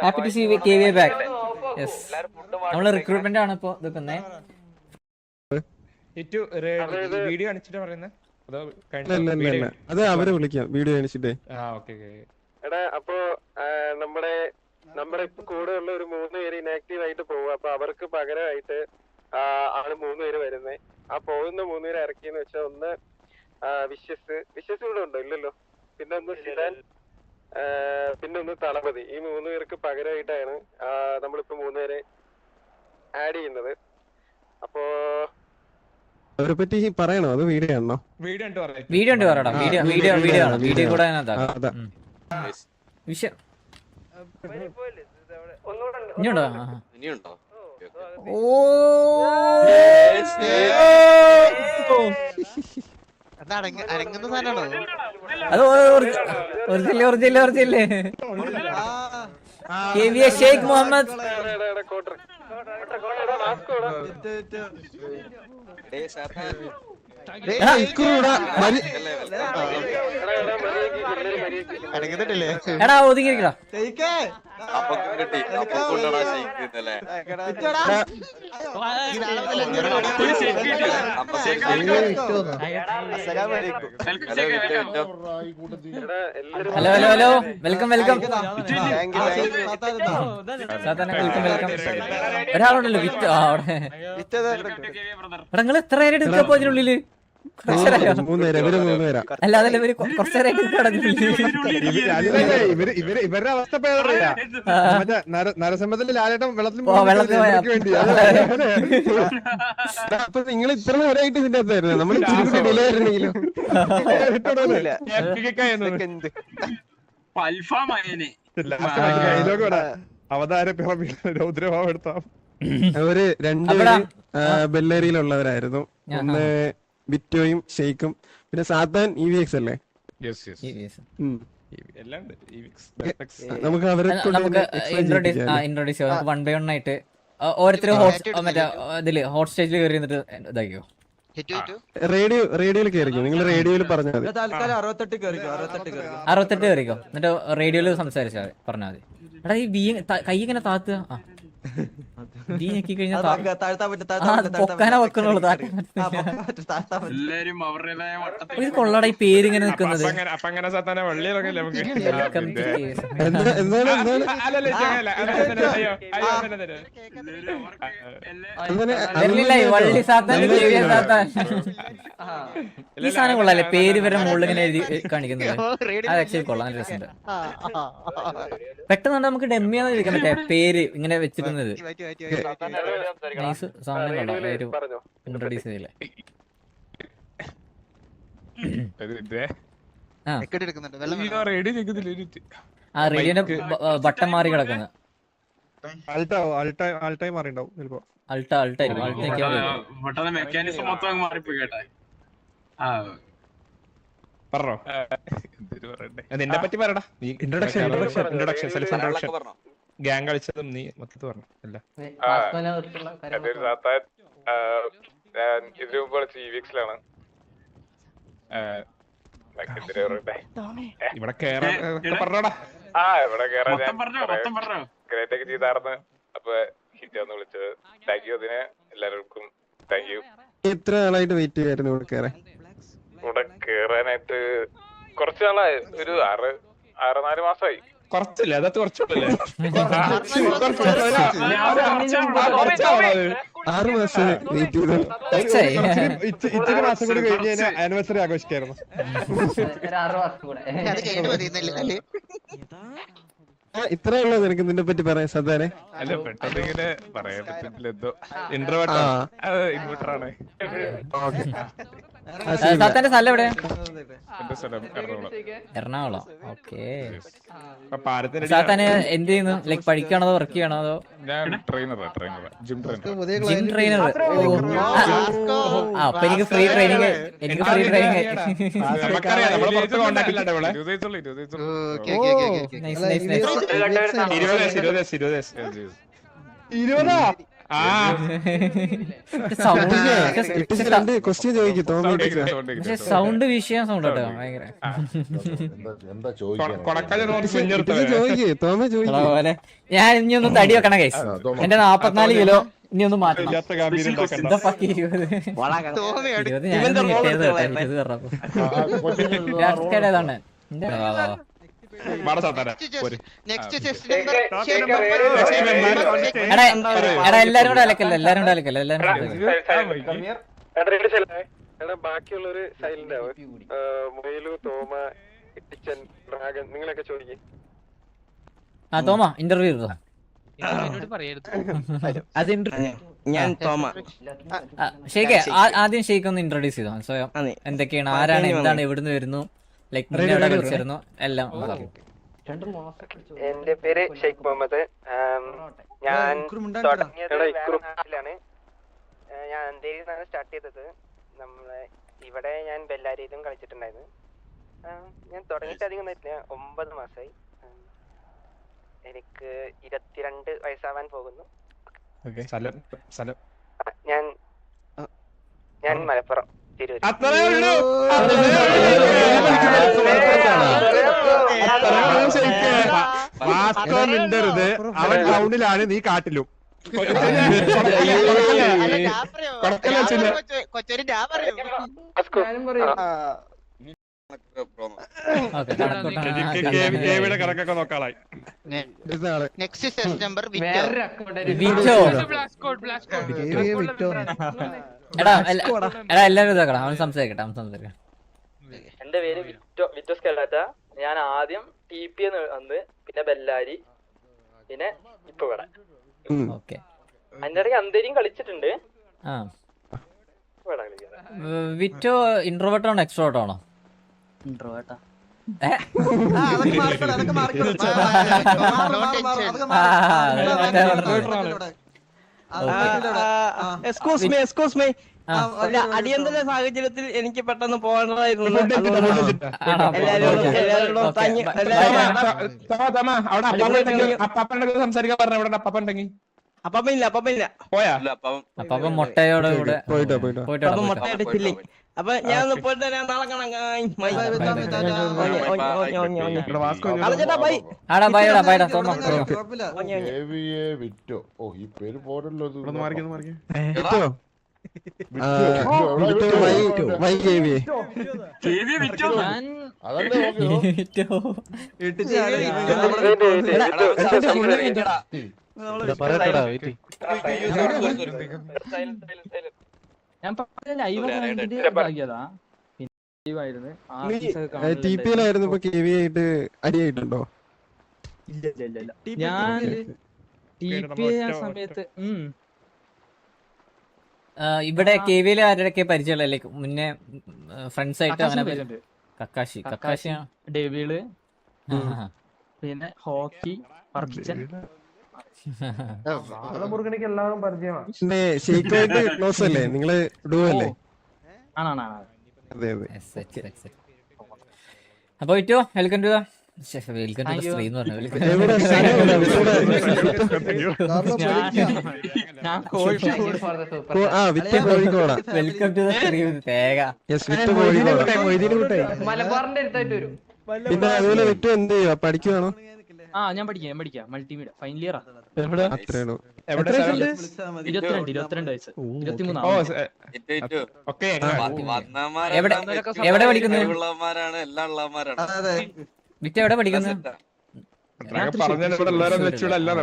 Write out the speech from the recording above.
Happy to see KVA back. Yes, നമ്മള് recruitment ആണ് ഇപ്പൊ നിൽക്കുന്നത്. വീഡിയോ കാണിച്ചിട്ട് പറയുന്നത് അത് അവരെ വിളിക്കാം വീഡിയോ കാണിച്ചിട്ടേ. എടാ അപ്പൊ നമ്മുടെ ഇപ്പൊ കൂടെ ഉള്ള ഒരു 3 പേര് ഇനാക്റ്റീവ് ആയിട്ട് പോകും. അപ്പൊ അവർക്ക് പകരമായിട്ട് ആണ് 3 പേര് വരുന്നത്. ആ പോകുന്ന 3 പേര് ഇറക്കിയെന്ന് വെച്ചാൽ ഒന്ന് വിശ്വസ് ഇവിടെ ഉണ്ടോ? ഇല്ലല്ലോ. പിന്നെ ഒന്ന് സിദാൻ, പിന്നെ ഒന്ന് തളപതി. ഈ 3 പേർക്ക് പകരമായിട്ടാണ് നമ്മളിപ്പോ 3 പേരെ ആഡ് ചെയ്യുന്നത്. അപ്പോ അവരെ പറ്റി പറയണോ? അത് വീഡിയോ ആണോ? വീഡിയോ ഉണ്ട് പറയടാ. വീഡിയോ ആണ്. വീഡിയോ കൂടെ ഇനിയുണ്ടോ? ഓ അത് ഒറിജിനല്ലേ KVA ഷെയ്ഖ് മുഹമ്മദ്. എടാ ഒതുങ്ങിയിരിക്കടാ. Hello welcome. ഒരാളുണ്ടല്ലോ വിറ്റ് അവിടെ. എടാ നിങ്ങൾ എത്ര നേരം എടുക്കപ്പോ അതിനുള്ളില്? അല്ല അതല്ല ഇവര് കുറച്ചു ഇവരുടെ അവസ്ഥ നരസിംഹത്തിന്റെ ലാലേട്ടം വെള്ളത്തിൽ അപ്പൊ നിങ്ങൾ ഇത്ര നേരമായിട്ട് ഇതിന്റെ അകത്തായിരുന്നു. നമ്മൾ ഡിലേ ആയിരുന്നെങ്കിലും അവതാര രൗദ്രഭാവം എടുത്താം. അവര് രണ്ടുപേരും ബെല്ലേരിയിലുള്ളവരായിരുന്നു. ഒന്ന് ബിറ്റോയും ഷെയ്ക്കും പിന്നെ സാത്താൻ EVX അല്ലേ? നമുക്ക് അവരെ ഇൻട്രോഡ്യൂസ് ചെയ്യാം. 1 by 1 ആയിട്ട് ഓരോരുത്തരും മറ്റേ ഇതില് ഹോട്ട് സ്റ്റേജിൽ കയറി നിന്നിട്ട് ഇതാക്കിയോ. റേഡിയോയിൽ കയറിക്കോ. നിങ്ങൾ റേഡിയോയിൽ പറഞ്ഞാൽ മതി. 68 കയറിക്കോ. എന്നിട്ട് റേഡിയോയിൽ സംസാരിച്ചാൽ പറഞ്ഞാൽ മതി. എടാ ഈ കൈ ഇങ്ങനെ താത്തുക. ഇത് കൊള്ളടാ ഈ പേര് ഇങ്ങനെ നിക്കുന്നത്. ഈ സാധനം കൊള്ളാല്ലേ, പേര് വരെ മുകളിൽ ഇങ്ങനെ എഴുതി കാണിക്കുന്നത്. അത് ആക്ച്വലി കൊള്ളാൻ രസമുണ്ട്. പെട്ടെന്ന് നമുക്ക് ഡെമ്മിയാന്ന് ചോദിക്കാൻ പറ്റേ പേര് ഇങ്ങനെ വെച്ചിരുന്നത്. ഇൻട്രോഡ്യൂസ് ചെയ്തില്ലേ? ആ റേഡിയോന്റെ ബട്ടൺ മാറി കിടക്കുന്നത്. നിന്നെ പറ്റി പറയടാ. Introduction self introduction. ഗ്യാങ് കളിച്ചതും നീ മൊത്തത്തിൽ പറഞ്ഞു. അല്ല ഇതിനു മുമ്പ് കളിച്ച EVX-ലാണ്. ഇവിടെ കേറാ പറഞ്ഞോടാ. ഇവിടെ കേറാൻ ഗ്രേറ്റ് ഒക്കെ ചെയ്തായിരുന്നു. അപ്പൊ ഹിറ്റ് ഒന്ന് വിളിച്ചത്. Thank you. അതിന് എല്ലാവർക്കും താങ്ക് യു. എത്ര ആളായിട്ട് വെയിറ്റ് ചെയ്യായിരുന്നു ഇവിടെ കയറാൻ? ഇവിടെ കേറാനായിട്ട് കുറച്ച് നാളായി. ഒരു 6-4 മാസമായി. കുറച്ചില്ല, അതത് കുറച്ചുള്ളല്ലേ? 6 മാസം വെയിറ്റ് ചെയ്തു. ഇച്ചിരി മാസം കൂടി കഴിഞ്ഞ് കഴിഞ്ഞാൽ ആനിവേഴ്സറി ആഘോഷിക്കായിരുന്നു. ഇത്രേ ഉള്ളൂ നിനക്ക് നിന്നെ പറ്റി പറയാൻ സാധാരണ? അല്ല പെട്ടെന്ന് ഇങ്ങനെ പറയാൻ പറ്റില്ല. എന്തോ ഇൻട്രോവേർട്ട് ഇൻവെർട്ടറാണ്. സാത്താന്റെ സ്ഥലം എവിടെയാ? എന്റെ സ്ഥലം എറണാകുളം. ഓക്കെ. സാത്താന് എന്ത് ചെയ്യുന്നു? ലൈക് പഠിക്കണോ വർക്ക് ചെയ്യണോ? അതോ? ഞാൻ ട്രെയിനറാ. Gym trainer. അപ്പൊ എനിക്ക് ഫ്രീ ട്രെയിനിങ്. സൗണ്ട് ക്വസ്റ്റ്യൻ ചോദിക്കും തോമ പക്ഷെ സൗണ്ട് വിഷയം സൗണ്ട് കേട്ടോ ഭയങ്കര എന്താ ചോദിക്കാൻ ചോദിക്കേ തോമ ചോദിക്കും പോലെ ഞാൻ ഇനി ഒന്ന് തടി വെക്കണം ഗൈസ് എന്റെ 44 കിലോ ഇനി ഒന്ന് മാറ്റണം എന്താ fuck 20 ഞാൻ കിട്ടിയതാണ് എടാ എല്ലാരും കൂടെ അലക്കല്ല എല്ലാരും കൂടെ അലക്കല്ല എല്ലാരും എടാ ബാക്കിയുള്ളൊരു സൈലന്റ് ആവും മൊയിലു തോമ ഇട്ടിച്ചൻ ഡ്രാഗൻ നിങ്ങളൊക്കെ ചോദിക്കും. ആ തോമ ഇന്റർവ്യൂ ചെയ്തോ ഞാൻ തോമ. ഷെയ്ക്ക് ആദ്യം ഷെയ്ക്ക് ഒന്ന് ഇൻട്രോഡ്യൂസ് ചെയ്തോ സ്വയം എന്തൊക്കെയാണ് ആരാണ് എന്താണ് എവിടുന്ന് വരുന്നു ലൈക് എവിടെ കളിച്ചിരുന്നു എല്ലാം. എന്റെ പേര് ഷെയ്ഖ് മുഹമ്മദ്. ഞാൻ തുടങ്ങിയത് ാണ് ഞാൻ അന്തേരിന്നാണ് സ്റ്റാർട്ട് ചെയ്തത്. നമ്മളെ ഇവിടെ ഞാൻ ബെല്ലാരിയിലും കളിച്ചിട്ടുണ്ടായിരുന്നു. ഞാൻ തുടങ്ങിയിട്ട് അധികം 9 മാസമായി. എനിക്ക് 22 വയസ്സാവാൻ പോകുന്നു. ഞാൻ മലപ്പുറം തിരൂർ. മിണ്ടരുത്, അവൻ ടൗണിലാണ്, നീ കാട്ടിലും. കണക്കൊക്കെ നോക്കാളായി. നെക്സ്റ്റ് സെപ്റ്റംബർ എടാ എല്ലാരും ഇതാക്കണം അവൻ സംസാരിക്കട്ടെ എന്റെ പേര് വിറ്റോസ് കെല്ലാറ്റ. ഞാൻ ആദ്യം TP വന്ന് പിന്നെ ബെല്ലാരി പിന്നെ ഇപ്പൊ ഇവിടെ ഓക്കെ. അതിന്റെ ഇടയ്ക്ക് അന്തേരിയും കളിച്ചിട്ടുണ്ട്. വിറ്റോ ഇൻട്രോവേർട്ട് ആണോ എക്സ്ട്രോവേർട്ട് ആണോ? ഇൻട്രോവേർട്ടാ. അടിയന്തര സാഹചര്യത്തിൽ എനിക്ക് പെട്ടെന്ന് പോകേണ്ടതായിരുന്നു. സംസാരിക്കാൻ പറഞ്ഞു ഇവിടെ അപ്പണ്ടെങ്കിൽ അപ്പമില്ല പോയാ അപ്പൊ മുട്ടയോടെ കൂടെ പോയിട്ട് മുട്ടയടിച്ചില്ലേ. അപ്പൊ ഞാൻ ഒന്ന് പോയിട്ട് ഞാൻ നാളെ കാണാം. വിറ്റോ. ഓ ഈ പേര് പോരല്ലോ. TP-യിലായിരുന്നു, ഇപ്പൊ KV ആയിട്ട് അടിയായിട്ടുണ്ടോ? ഞാൻ TP സമയത്ത് ഇവിടെ KV-യില് ആരുടെയൊക്കെ പരിചയമുള്ള ലൈക്ക് മുന്നേ ഫ്രണ്ട്സ് ആയിട്ട് അങ്ങനെ കക്കാശി ഡെവിള് പിന്നെ ഹോക്കി പർച്ചൻ പിന്നെ ഷെയ്ക്കായിട്ട് ക്ലോസ് അല്ലേ നിങ്ങള്? ഡു അല്ലേ? ആണാണ്. അതെ അതെ. അപ്പൊ വിറ്റോ welcome to welcome to stream എന്ന് പറഞ്ഞു. വെൽക്കം ടു സ്ട്രീം തേക. മലബാറിന്റെ അടുത്തായിട്ട് വരും. പിന്നെ അതുപോലെ വിറ്റു എന്ത് ചെയ്യുക? പഠിക്കുവാണോ? ഞാൻ പഠിക്കാം മൾട്ടിമീഡിയ ഫൈനൽ ഇയർ. അത്രയാണോ? 22 വയസ്സ് 23 എവിടെ പഠിക്കുന്നു? വിറ്റ എവിടെ പഠിക്കുന്നു? പറഞ്ഞ ഇവിടെ എല്ലാവരും വെച്ചിവിടെ എല്ലാം